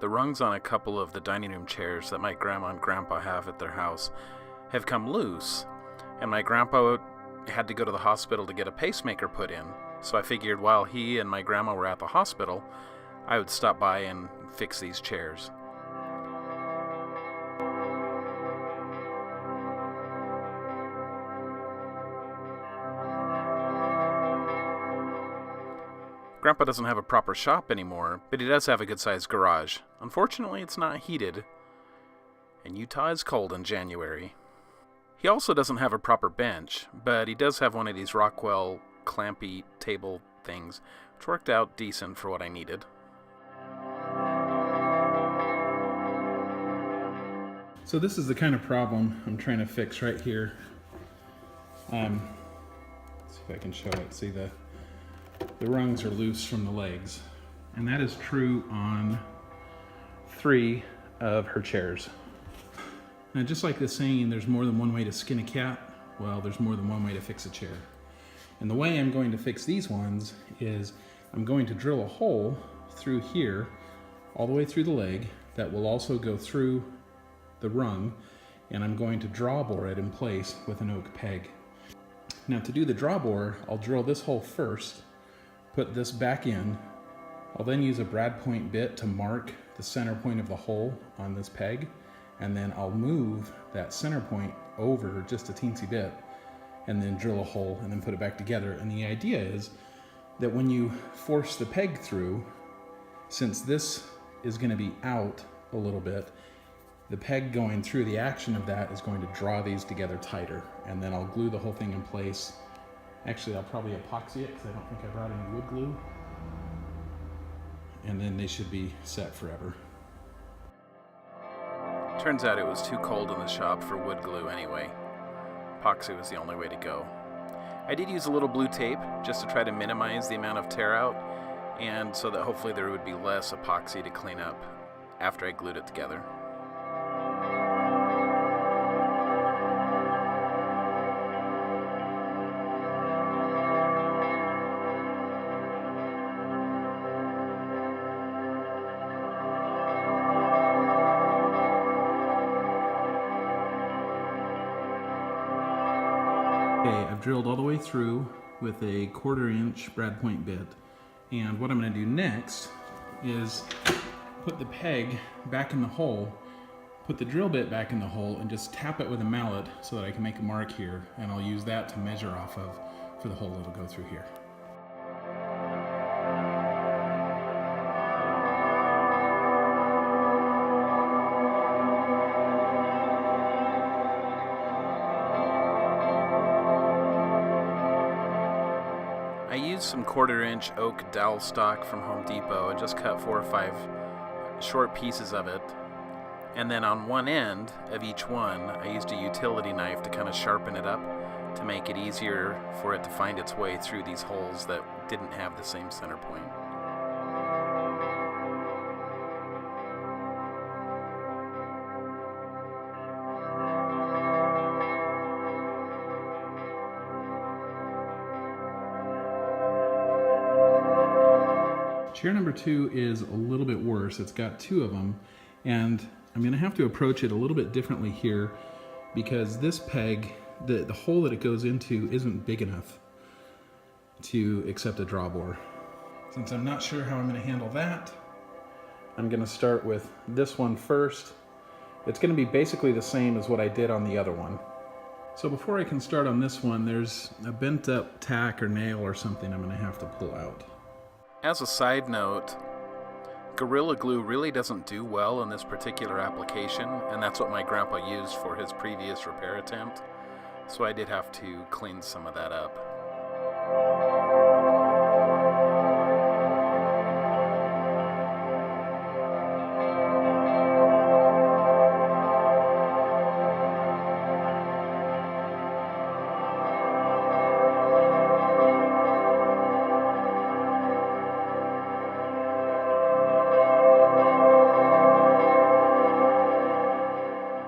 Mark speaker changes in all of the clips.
Speaker 1: The rungs on a couple of the dining room chairs that my grandma and grandpa have at their house have come loose, and my grandpa had to go to the hospital to get a pacemaker put in, so I figured while he and my grandma were at the hospital, I would stop by and fix these chairs. Grandpa doesn't have a proper shop anymore, but he does have a good-sized garage. Unfortunately, it's not heated, and Utah is cold in January. He also doesn't have a proper bench, but he does have one of these Rockwell clampy table things, which worked out decent for what I needed.
Speaker 2: So this is the kind of problem I'm trying to fix right here. Let's see if I can show it. See, the rungs are loose from the legs. And that is true on 3 of her chairs. Now, just like the saying, there's more than one way to skin a cat, well, there's more than one way to fix a chair. And the way I'm going to fix these ones is I'm going to drill a hole through here, all the way through the leg, that will also go through the rung, and I'm going to draw bore it in place with an oak peg. Now, to do the draw bore, I'll drill this hole first, put this back in. I'll then use a brad point bit to mark the center point of the hole on this peg, and then I'll move that center point over just a teensy bit and then drill a hole and then put it back together. And the idea is that when you force the peg through, since this is going to be out a little bit, the peg going through, the action of that is going to draw these together tighter, and then I'll glue the whole thing in place. Actually, I'll probably epoxy it because I don't think I brought any wood glue. And then they should be set forever.
Speaker 1: Turns out it was too cold in the shop for wood glue anyway. Epoxy was the only way to go. I did use a little blue tape just to try to minimize the amount of tear out, and so that hopefully there would be less epoxy to clean up after I glued it together.
Speaker 2: Okay, I've drilled all the way through with a 1/4 inch brad point bit. And what I'm going to do next is put the peg back in the hole, put the drill bit back in the hole, and just tap it with a mallet so that I can make a mark here. And I'll use that to measure off of for the hole that'll go through here.
Speaker 1: I used some 1/4 inch oak dowel stock from Home Depot and just cut 4 or 5 short pieces of it. And then on one end of each one, I used a utility knife to kind of sharpen it up to make it easier for it to find its way through these holes that didn't have the same center point.
Speaker 2: Chair number 2 is a little bit worse. It's got 2 of them, and I'm going to have to approach it a little bit differently here because this peg, the hole that it goes into isn't big enough to accept a draw bore. Since I'm not sure how I'm going to handle that, I'm going to start with this one first. It's going to be basically the same as what I did on the other one. So before I can start on this one, there's a bent up tack or nail or something I'm going to have to pull out.
Speaker 1: As a side note, Gorilla Glue really doesn't do well in this particular application, and that's what my grandpa used for his previous repair attempt, so I did have to clean some of that up.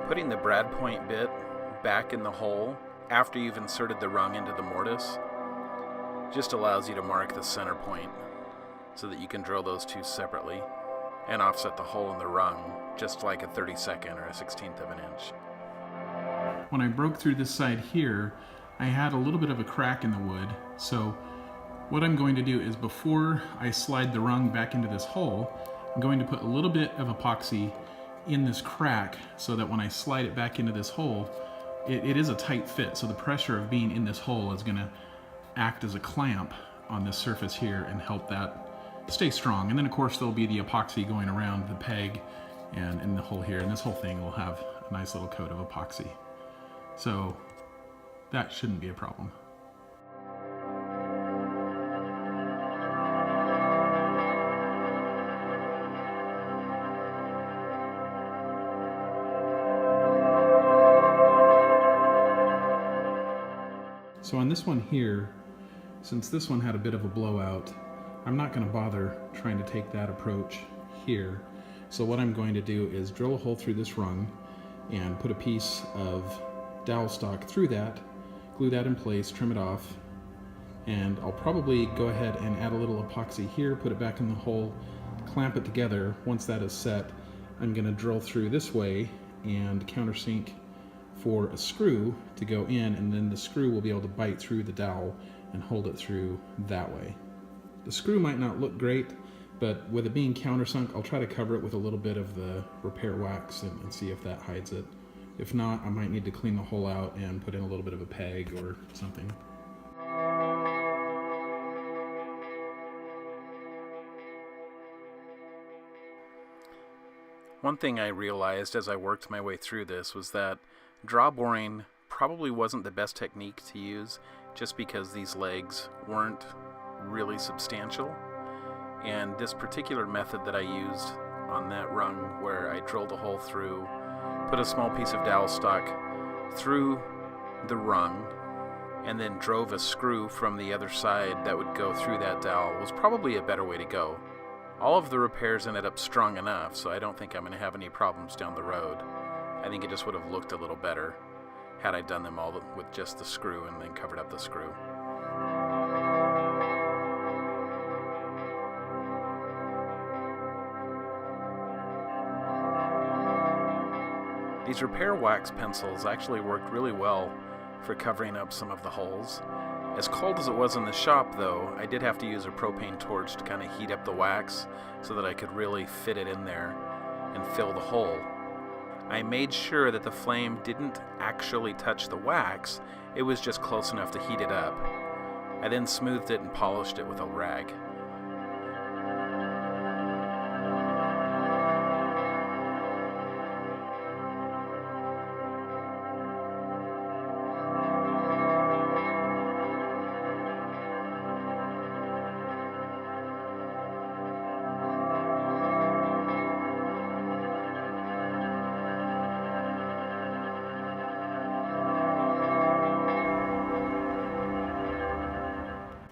Speaker 1: Putting the brad point bit back in the hole after you've inserted the rung into the mortise just allows you to mark the center point so that you can drill those two separately. and offset the hole in the rung just like a 32nd or a 16th of an inch.
Speaker 2: When I broke through this side here, I had a little bit of a crack in the wood, so what I'm going to do is before I slide the rung back into this hole, I'm going to put a little bit of epoxy in this crack so that when I slide it back into this hole, it is a tight fit, so the pressure of being in this hole is going to act as a clamp on this surface here and help that stay strong. And then of course there'll be the epoxy going around the peg and in the hole here, and this whole thing will have a nice little coat of epoxy. So that shouldn't be a problem. So on this one here, since this one had a bit of a blowout, I'm not going to bother trying to take that approach here. So what I'm going to do is drill a hole through this rung and put a piece of dowel stock through that, glue that in place, trim it off, and I'll probably go ahead and add a little epoxy here, put it back in the hole, clamp it together. Once that is set, I'm going to drill through this way and countersink for a screw to go in, and then the screw will be able to bite through the dowel and hold it through that way. The screw might not look great, but with it being countersunk, I'll try to cover it with a little bit of the repair wax and see if that hides it. If not, I might need to clean the hole out and put in a little bit of a peg or something.
Speaker 1: One thing I realized as I worked my way through this was that draw boring probably wasn't the best technique to use, just because these legs weren't really substantial. And this particular method that I used on that rung, where I drilled a hole through, put a small piece of dowel stock through the rung, and then drove a screw from the other side that would go through that dowel, was probably a better way to go. All of the repairs ended up strong enough, so I don't think I'm going to have any problems down the road. I think it just would have looked a little better had I done them all with just the screw and then covered up the screw. These repair wax pencils actually worked really well for covering up some of the holes. As cold as it was in the shop though, I did have to use a propane torch to kind of heat up the wax so that I could really fit it in there and fill the hole. I made sure that the flame didn't actually touch the wax, it was just close enough to heat it up. I then smoothed it and polished it with a rag.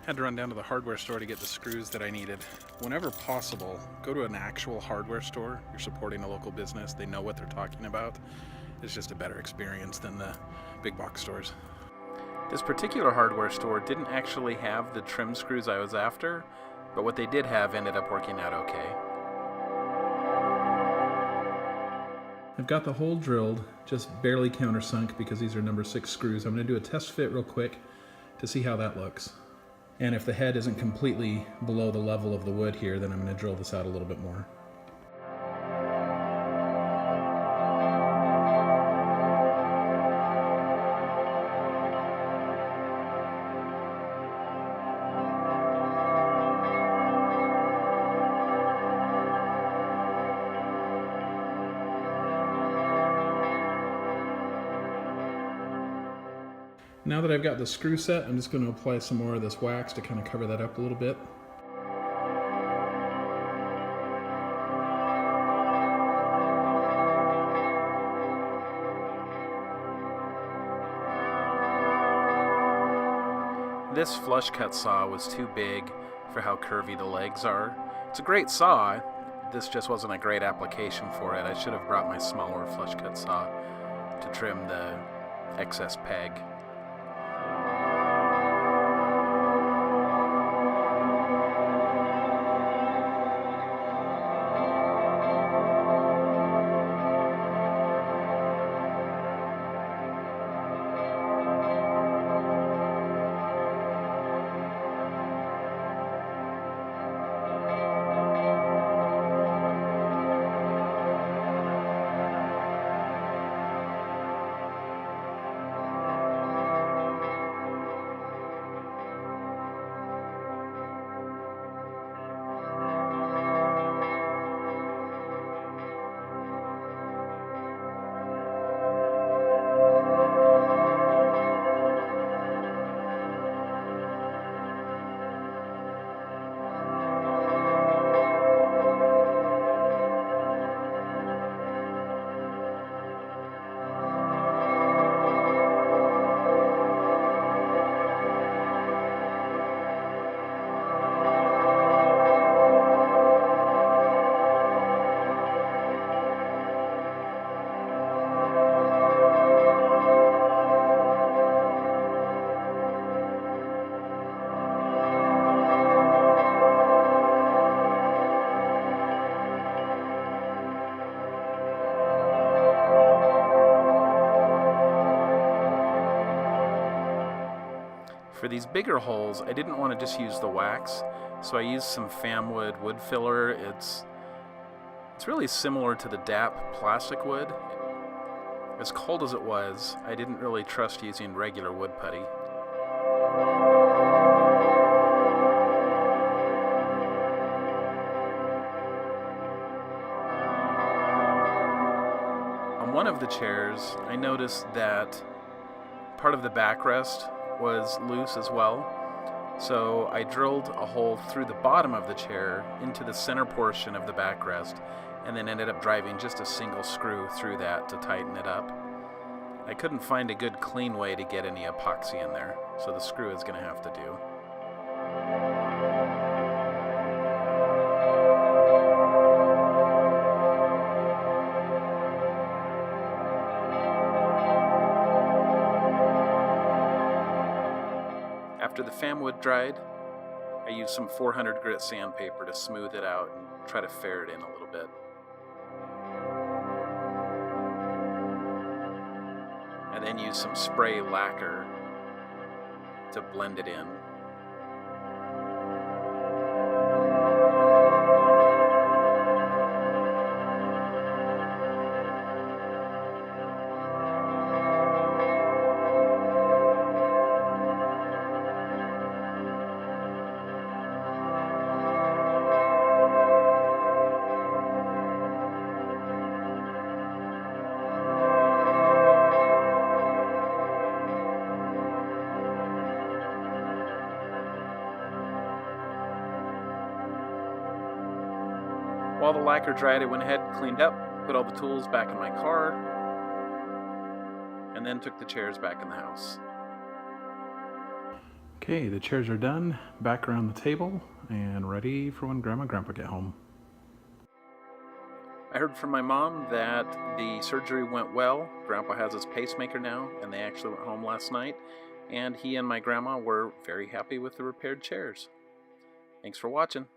Speaker 1: Had to run down to the hardware store to get the screws that I needed. Whenever possible, go to an actual hardware store. You're supporting a local business. They know what they're talking about. It's just a better experience than the big box stores. This particular hardware store didn't actually have the trim screws I was after, but what they did have ended up working out okay.
Speaker 2: I've got the hole drilled, just barely countersunk because these are number 6 screws. I'm going to do a test fit real quick to see how that looks. And if the head isn't completely below the level of the wood here, then I'm going to drill this out a little bit more. Now that I've got the screw set, I'm just going to apply some more of this wax to kind of cover that up a little bit.
Speaker 1: This flush cut saw was too big for how curvy the legs are. It's a great saw, this just wasn't a great application for it. I should have brought my smaller flush cut saw to trim the excess peg. For these bigger holes, I didn't want to just use the wax, so I used some Famwood wood filler. It's really similar to the DAP plastic wood. As cold as it was, I didn't really trust using regular wood putty. On one of the chairs, I noticed that part of the backrest was loose as well. So I drilled a hole through the bottom of the chair into the center portion of the backrest, and then ended up driving just a single screw through that to tighten it up. I couldn't find a good clean way to get any epoxy in there, so the screw is going to have to do. After the Famwood dried, I used some 400 grit sandpaper to smooth it out and try to ferret in a little bit. And then use some spray lacquer to blend it in. While the lacquer dried, I went ahead and cleaned up, put all the tools back in my car, and then took the chairs back in the house.
Speaker 2: Okay, the chairs are done, back around the table, and ready for when Grandma and Grandpa get home.
Speaker 1: I heard from my mom that the surgery went well. Grandpa has his pacemaker now, and they actually went home last night, and he and my grandma were very happy with the repaired chairs. Thanks for watching.